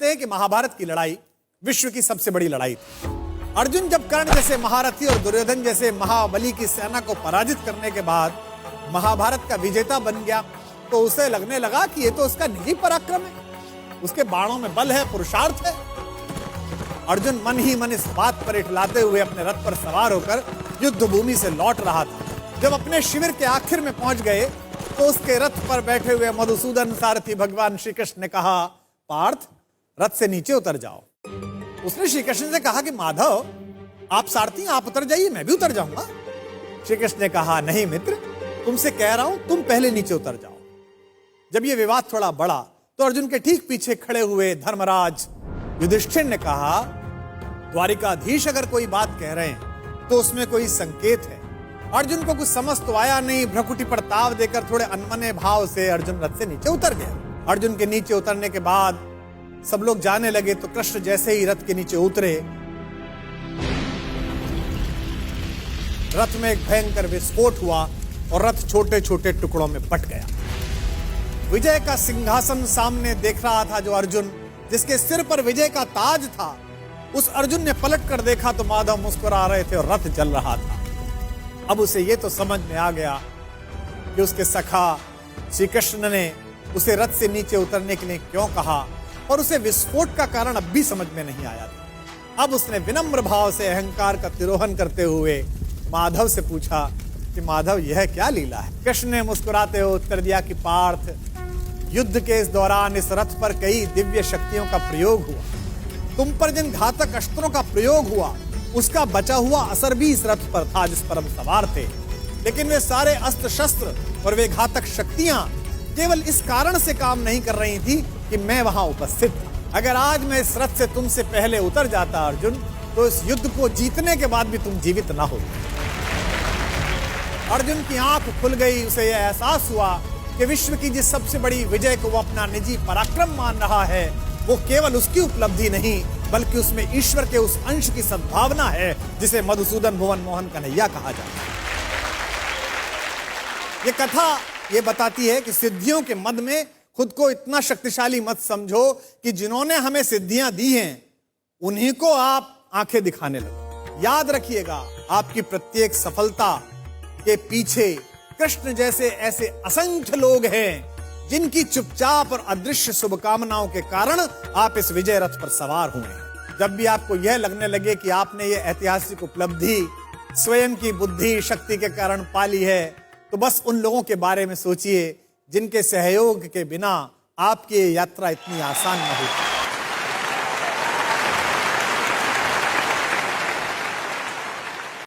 कहते हैं कि महाभारत की लड़ाई विश्व की सबसे बड़ी लड़ाई थी। अर्जुन जब कर्ण जैसे महारथी और दुर्योधन जैसे महाबली की सेना को पराजित करने के बाद महाभारत का विजेता बन गया, तो उसे लगने लगा कि ये तो उसका निजी पराक्रम है, उसके बाणों में बल है, पुरुषार्थ है। अर्जुन मन ही मन इस बात पर इठलाते हुए अपने रथ पर सवार होकर युद्ध भूमि से लौट रहा था। जब अपने शिविर के आखिर में पहुंच गए तो उसके रथ पर बैठे हुए मधुसूदन सारथी भगवान श्री कृष्ण ने कहा, पार्थ, रथ से नीचे उतर जाओ। उसने श्री कृष्ण से कहा कि माधव, आप सारथी, आप उतर जाइए, मैं भी उतर जाऊंगा। श्री कृष्ण ने कहा, नहीं मित्र, तुमसे कह रहा हूं, तुम पहले नीचे उतर जाओ। जब यह विवाद थोड़ा बढ़ा तो अर्जुन के ठीक पीछे खड़े हुए धर्मराज युधिष्ठिर ने कहा, द्वारिकाधीश अगर कोई बात कह रहे हैं तो उसमें कोई संकेत है। अर्जुन को कुछ समझ तो आया नहीं। भ्रकुटी पर ताव देकर थोड़े अनमने भाव से अर्जुन रथ से नीचे उतर गया। अर्जुन के नीचे उतरने के बाद सब लोग जाने लगे तो कृष्ण जैसे ही रथ के नीचे उतरे, रथ में एक भयंकर विस्फोट हुआ और रथ छोटे छोटे टुकड़ों में बट गया। विजय का सिंहासन सामने देख रहा था जो अर्जुन, जिसके सिर पर विजय का ताज था, उस अर्जुन ने पलट कर देखा तो माधव मुस्कुरा रहे थे और रथ जल रहा था। अब उसे यह तो समझ में आ गया कि उसके सखा श्री कृष्ण ने उसे रथ से नीचे उतरने के लिए क्यों कहा, और उसे विस्फोट का कारण अब भी समझ में नहीं आया था। अब उसने विनम्र भाव से अहंकार का तिरोहन करते हुए माधव से पूछा कि माधव, यह क्या लीला है? कृष्ण ने मुस्कुराते हुए उत्तर दिया कि पार्थ, युद्ध के इस दौरान इस रथ पर कई दिव्य शक्तियों का प्रयोग हुआ। तुम पर जिन घातक अस्त्रों का प्रयोग हुआ उसका बचा हुआ असर भी इस रथ पर था जिस पर हम सवार थे। लेकिन वे सारे अस्त्र शस्त्र और वे घातक शक्तियां केवल इस कारण से काम नहीं कर रही थी कि मैं वहां उपस्थित था। अगर आज मैं इस रथ से तुमसे पहले उतर जाता अर्जुन, तो इस युद्ध को जीतने के बाद भी तुम जीवित ना हो। अर्जुन की आंख खुल गई। उसे यह एहसास हुआ कि विश्व की जिस सबसे बड़ी विजय को वो अपना निजी पराक्रम मान रहा है, वो केवल उसकी उपलब्धि नहीं बल्कि उसमें ईश्वर के उस अंश की सद्भावना है जिसे मधुसूदन भुवन मोहन कन्हैया कहा जाता है। ये कथा ये बताती है कि सिद्धियों के मद में खुद को इतना शक्तिशाली मत समझो कि जिन्होंने हमें सिद्धियां दी हैं उन्हीं को आप आंखें दिखाने लगो। याद रखिएगा, आपकी प्रत्येक सफलता के पीछे कृष्ण जैसे ऐसे असंख्य लोग हैं जिनकी चुपचाप और अदृश्य शुभकामनाओं के कारण आप इस विजय रथ पर सवार हुए। जब भी आपको यह लगने लगे कि आपने ये ऐतिहासिक उपलब्धि स्वयं की बुद्धि शक्ति के कारण पाली है, तो बस उन लोगों के बारे में सोचिए जिनके सहयोग के बिना आपकी यात्रा इतनी आसान न होती।